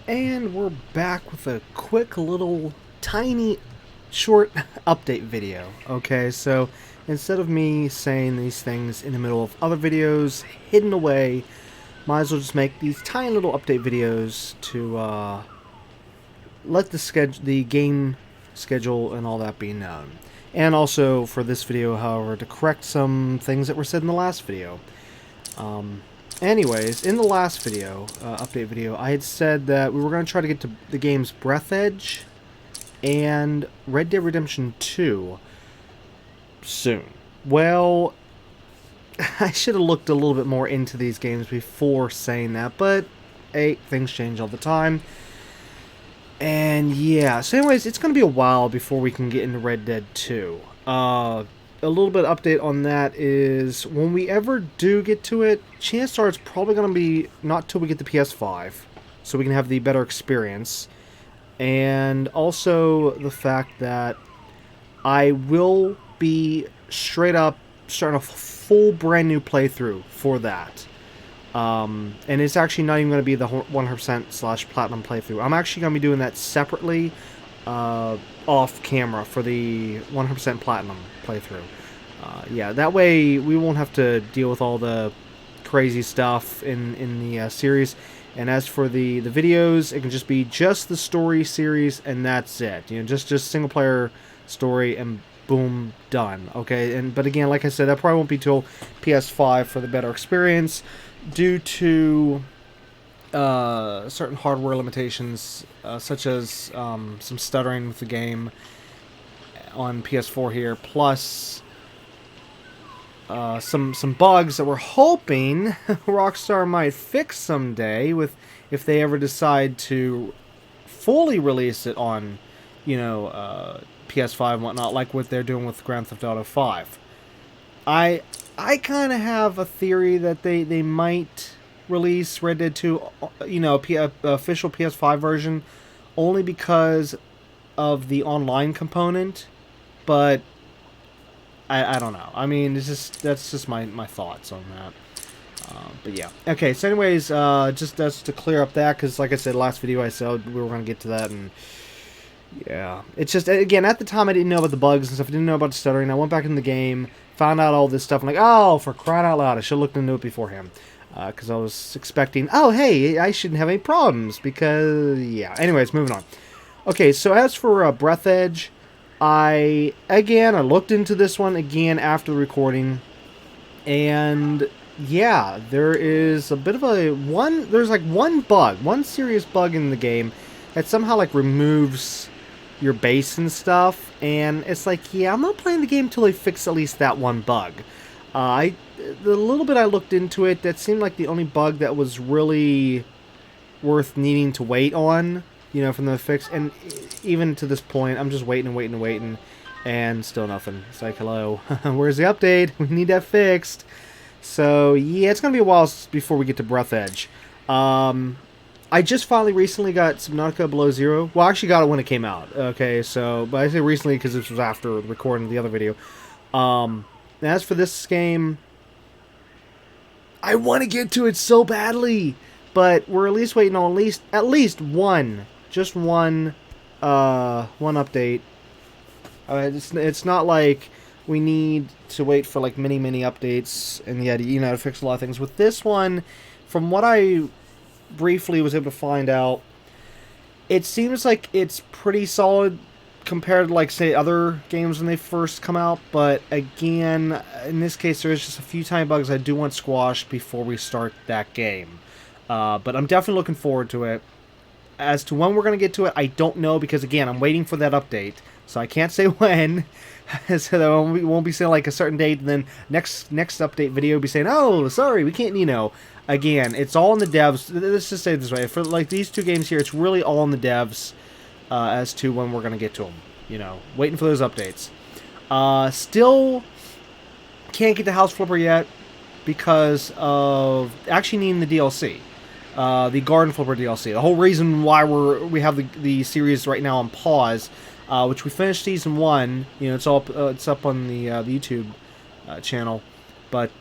And we're back with a quick little tiny short update video. Okay, so instead of me saying these things in the middle of other videos hidden away, might as well just make these tiny little update videos to let the game schedule and all that be known. And also for this video, however, to correct some things that were said in the last video. Anyways, in the last video, update video, I had said that we were going to try to get to the game's Breathedge and Red Dead Redemption 2 soon. Well, I should have looked a little bit more into these games before saying that, but hey, things change all the time. And yeah, so anyways, it's going to be a while before we can get into Red Dead 2. A little bit of update on that is when we ever do get to it, chances are it's probably going to be not till we get the PS5, so we can have the better experience. And also the fact that I will be straight up starting a full brand new playthrough for that. And it's actually not even going to be the 100% / platinum playthrough. I'm actually going to be doing that separately off camera for the 100% platinum playthrough. Yeah, that way we won't have to deal with all the crazy stuff in the series. And as for the videos, it can just be just the story series and that's it. You know, just single player story and boom, done. Okay, but again, like I said, that probably won't be till PS5 for the better experience due to certain hardware limitations, such as some stuttering with the game on PS4 here, plus some bugs that we're hoping Rockstar might fix someday with if they ever decide to fully release it on, PS5 and whatnot, like what they're doing with Grand Theft Auto 5. I kind of have a theory that they might release Red Dead 2, official PS5 version, only because of the online component, but I don't know. I mean, that's just my thoughts on that. But yeah. Okay, so anyways, just to clear up that, because like I said, last video I said we were going to get to that, and yeah. It's just, again, at the time I didn't know about the bugs and stuff. I didn't know about the stuttering. I went back in the game, found out all this stuff. I'm like, oh, for crying out loud, I should have looked into it beforehand. Because I was expecting, oh, hey, I shouldn't have any problems. Because, yeah. Anyways, moving on. Okay, so as for Breathedge, I looked into this one again after the recording. And, yeah, there is a bit of there's like one serious bug in the game that somehow, like, removes your base and stuff, and it's like, yeah, I'm not playing the game till they fix at least that one bug. The little bit I looked into it, that seemed like the only bug that was really worth needing to wait on, from the fix, and even to this point, I'm just waiting, and still nothing. It's like, hello, where's the update? We need that fixed. So, yeah, it's gonna be a while before we get to Breathedge. I just finally recently got Subnautica Below Zero. Well, I actually got it when it came out. Okay, so, but I say recently because this was after the recording of the other video. As for this game, I want to get to it so badly, but we're at least waiting on at least one, just one update. It's not like we need to wait for like many updates and yet to fix a lot of things. With this one, from what I briefly was able to find out, it seems like it's pretty solid compared to, like, say, other games when they first come out, but again, in this case, there's just a few tiny bugs I do want squashed before we start that game. But I'm definitely looking forward to it. As to when we're going to get to it, I don't know, because again, I'm waiting for that update, so I can't say when. So that we won't be saying like a certain date, and then next update video will be saying, oh, sorry, we can't, Again, it's all in the devs. Let's just say it this way. For like these two games here, it's really all in the devs as to when we're going to get to them. Waiting for those updates. Still can't get the House Flipper yet because of actually needing the DLC. The Garden Flipper DLC. The whole reason why we have the series right now on pause, which we finished season 1. It's up on the YouTube channel, but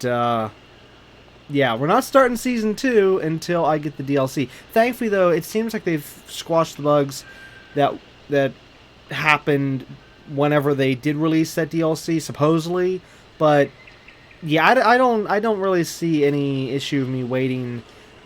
yeah, we're not starting Season 2 until I get the DLC. Thankfully, though, it seems like they've squashed the bugs that happened whenever they did release that DLC, supposedly. But yeah, I don't really see any issue of me waiting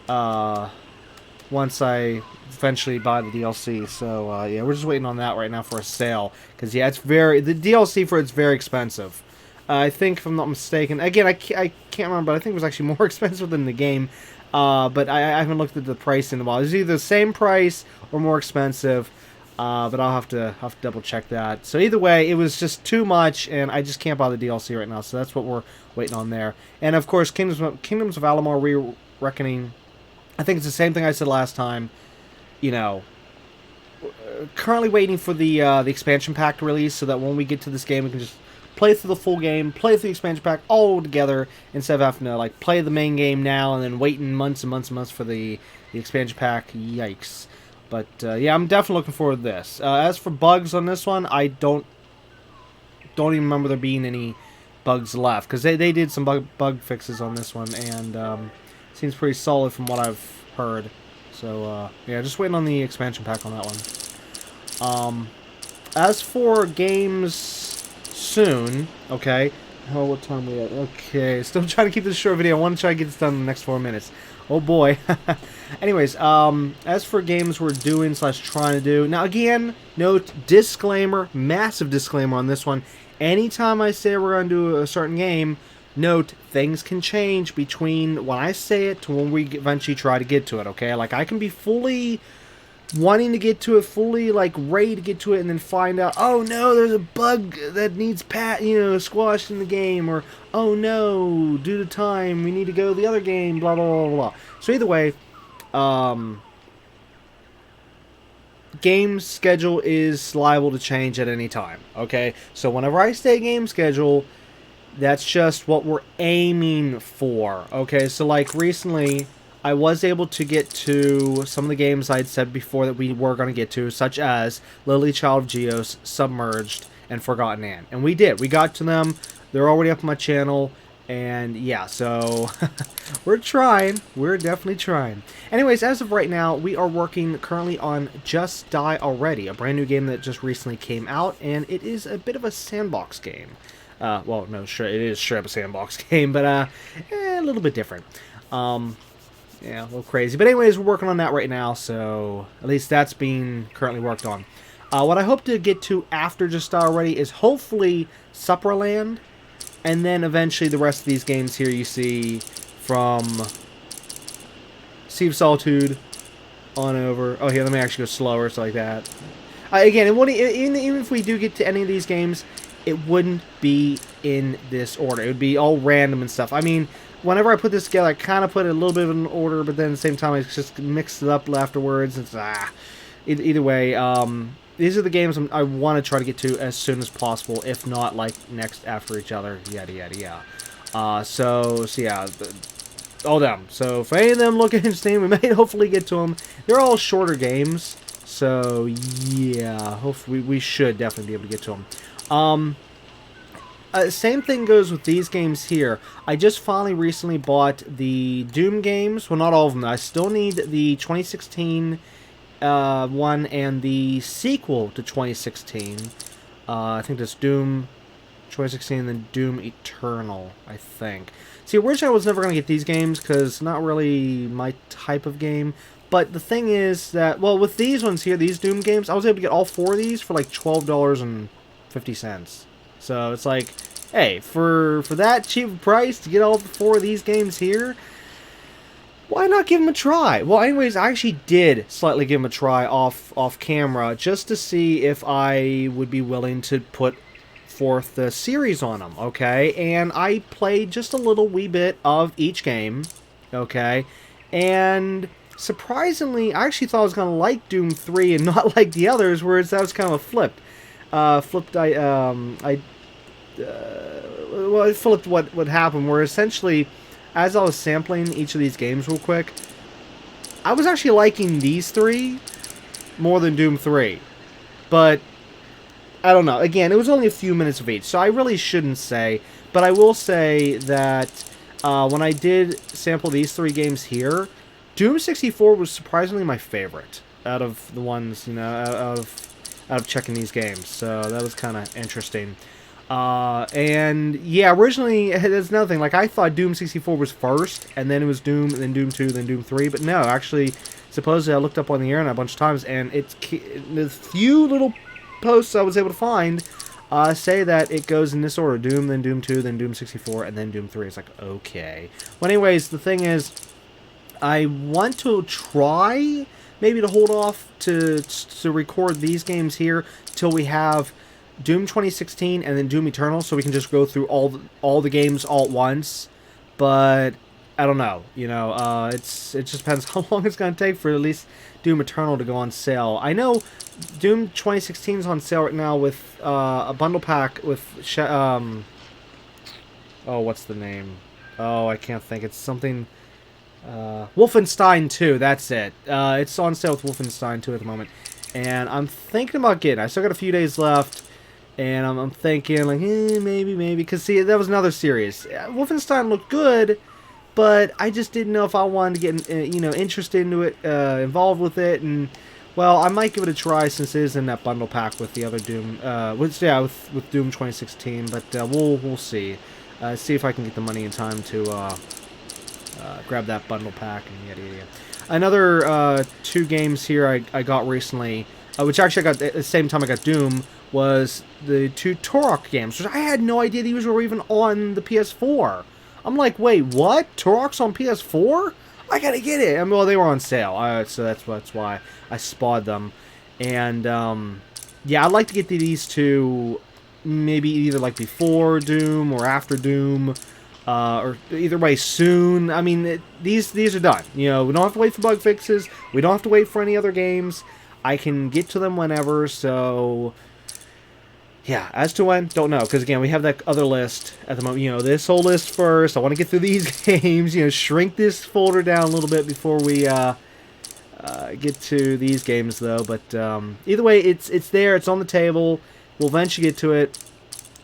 once I eventually buy the DLC. So yeah, we're just waiting on that right now for a sale, because yeah, the DLC for it's very expensive. I think, if I'm not mistaken, again, I can't remember, but I think it was actually more expensive than the game. But I haven't looked at the price in a while. It's either the same price or more expensive. But I'll have to double check that. So either way, it was just too much, and I just can't buy the DLC right now. So that's what we're waiting on there. And of course, Kingdoms of Amalur: Re-Reckoning. I think it's the same thing I said last time. You know, currently waiting for the expansion pack to release, so that when we get to this game, we can just play through the full game, play through the expansion pack all together, instead of having to like play the main game now and then waiting months and months and months for the expansion pack. Yikes. But yeah, I'm definitely looking forward to this. As for bugs on this one, I don't even remember there being any bugs left, because they did some bug fixes on this one, and seems pretty solid from what I've heard. So yeah, just waiting on the expansion pack on that one. As for games soon, okay. Oh, what time are we at? Okay, still trying to keep this short video. I want to try to get this done in the next 4 minutes. Oh boy. Anyways, as for games we're doing / trying to do, now again, note, disclaimer, massive disclaimer on this one. Anytime I say we're going to do a certain game, note, things can change between when I say it to when we eventually try to get to it, okay? Like, I can be fully wanting to get to it, fully like ready to get to it, and then find out, oh no, there's a bug that needs squashed in the game, or oh no, due to time we need to go to the other game, blah blah blah blah. So either way, game schedule is liable to change at any time, okay? So whenever I say game schedule, that's just what we're aiming for, okay? So like recently, I was able to get to some of the games I'd said before that we were going to get to, such as Lily Child of Geos, Submerged, and Forgotten Anne. And we did. We got to them. They're already up on my channel. And yeah, so we're trying. We're definitely trying. Anyways, as of right now, we are working currently on Just Die Already, a brand new game that just recently came out. And it is a bit of a sandbox game. Well, no, sure, it is straight up a sandbox game, but a little bit different. Yeah, a little crazy. But anyways, we're working on that right now, so at least that's being currently worked on. What I hope to get to after Just Die Already is hopefully Supperland, and then eventually the rest of these games here you see from Sea of Solitude on over. Oh, here, let me actually go slower, so like that. Again, even if we do get to any of these games, it wouldn't be in this order. It would be all random and stuff. I mean, whenever I put this together, I kind of put it a little bit of an order, but then at the same time, I just mixed it up afterwards. It's either way. These are the games I want to try to get to as soon as possible, if not like next after each other. Yada yada yada. So yeah, all them. So if any of them look interesting, we may hopefully get to them. They're all shorter games, so yeah, hopefully we should definitely be able to get to them. Same thing goes with these games here. I just finally recently bought the Doom games. Well, not all of them. I still need the 2016 one and the sequel to 2016. I think that's Doom 2016 and then Doom Eternal, I think. See, originally I was never going to get these games because not really my type of game. But the thing is that, well, with these ones here, these Doom games, I was able to get all 4 of these for like $12.50. So it's like, hey, for that cheap price to get all 4 of these games here, why not give them a try? Well, anyways, I actually did slightly give them a try off camera just to see if I would be willing to put forth the series on them, okay? And I played just a little wee bit of each game, okay? And surprisingly, I actually thought I was going to like Doom 3 and not like the others, whereas that was kind of flipped. Well, it flipped what happened, where essentially, as I was sampling each of these games real quick, I was actually liking these 3 more than Doom 3. But, I don't know. Again, it was only a few minutes of each, so I really shouldn't say. But I will say that when I did sample these 3 games here, Doom 64 was surprisingly my favorite out of the ones, you know, out of checking these games. So that was kind of interesting. And yeah, originally, there's another thing. Like, I thought Doom 64 was first, and then it was Doom, and then Doom 2, then Doom 3. But no, actually, supposedly I looked up on the internet a bunch of times, and the few little posts I was able to find say that it goes in this order: Doom, then Doom 2, then Doom 64, and then Doom 3. It's like, okay. Well, anyways, the thing is, I want to try maybe to hold off to record these games here till we have Doom 2016 and then Doom Eternal, so we can just go through all the games all at once. But I don't know, you know, it just depends how long it's going to take for at least Doom Eternal to go on sale. I know Doom 2016 is on sale right now with a bundle pack with oh, what's the name? Oh, I can't think. It's something. Wolfenstein 2, that's it. It's on sale with Wolfenstein 2 at the moment. And I'm thinking about getting it. I still got a few days left. And I'm thinking, like, maybe. Because, see, that was another series. Wolfenstein looked good, but I just didn't know if I wanted to get, you know, interested into it, involved with it. And, well, I might give it a try since it is in that bundle pack with the other Doom. With Doom 2016. But we'll see. See if I can get the money in time to grab that bundle pack and yada yada. Another 2 games here I got recently, which actually I got at the same time I got Doom, was the 2 Turok games, which I had no idea these were even on the PS4. I'm like, wait, what? Turok's on PS4? I gotta get it. I mean, well, they were on sale, so that's why I spawed them. And yeah, I'd like to get these 2, maybe either like before Doom or after Doom. Or either way soon. I mean, these are done. You know, we don't have to wait for bug fixes. We don't have to wait for any other games. I can get to them whenever, so yeah, as to when, don't know. Because again, we have that other list at the moment. You know, this whole list first. I want to get through these games. You know, shrink this folder down a little bit before we get to these games, though. But either way, it's there. It's on the table. We'll eventually get to it.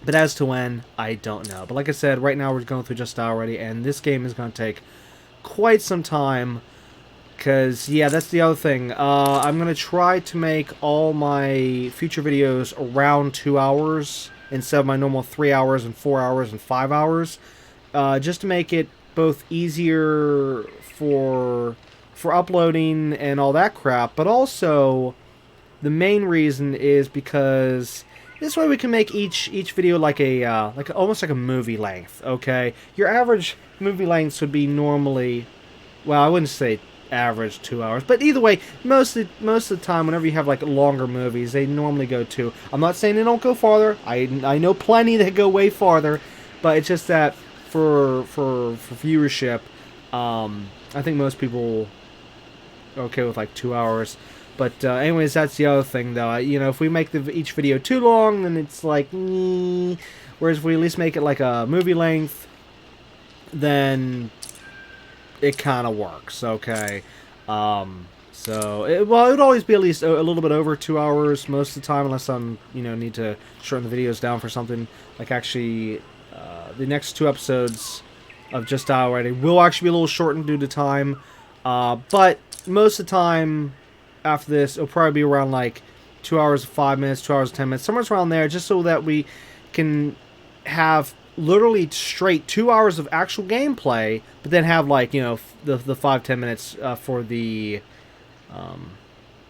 But as to when, I don't know. But like I said, right now we're going through Just Die already, and this game is going to take quite some time. Because, yeah, that's the other thing. I'm going to try to make all my future videos around 2 hours instead of my normal 3 hours and 4 hours and 5 hours. Just to make it both easier for uploading and all that crap. But also, the main reason is because this way we can make each video like a almost like a movie length. Okay, your average movie lengths would be normally, well, I wouldn't say average 2 hours, but either way, most of the time, whenever you have like longer movies, they normally go 2. I'm not saying they don't go farther. I know plenty that go way farther, but it's just that for viewership, I think most people are okay with like 2 hours. But anyways, that's the other thing, though. You know, if we make each video too long, then it's like, whereas if we at least make it like a movie length, then it kind of works, okay? So, it would always be at least a little bit over 2 hours most of the time, unless I'm, you know, need to shorten the videos down for something. Like, actually, the next 2 episodes of Just Die Already will actually be a little shortened due to time. But most of the time after this, it'll probably be around like 2 hours and 5 minutes, 2 hours and 10 minutes, somewhere around there, just so that we can have literally straight 2 hours of actual gameplay, but then have like, you know, the 5-10 minutes for the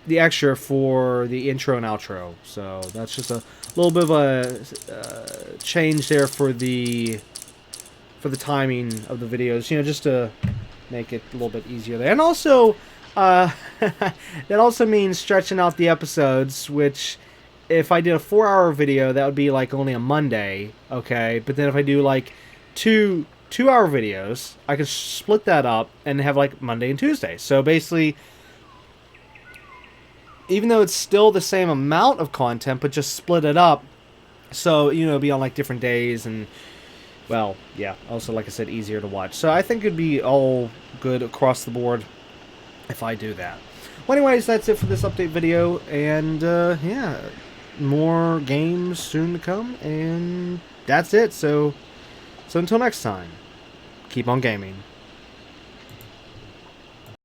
extra for the intro and outro. So that's just a little bit of a change there for the timing of the videos, you know, just to make it a little bit easier there. And also, that also means stretching out the episodes, which if I did a 4-hour video, that would be like only a Monday, okay? But then if I do like two 2-hour videos, I can split that up and have like Monday and Tuesday. So basically, even though it's still the same amount of content, but just split it up, so, you know, be on like different days and, well, yeah, also, like I said, easier to watch. So I think it'd be all good across the board if I do that. Well, anyways, that's it for this update video, and yeah, more games soon to come, and that's it. So until next time, keep on gaming.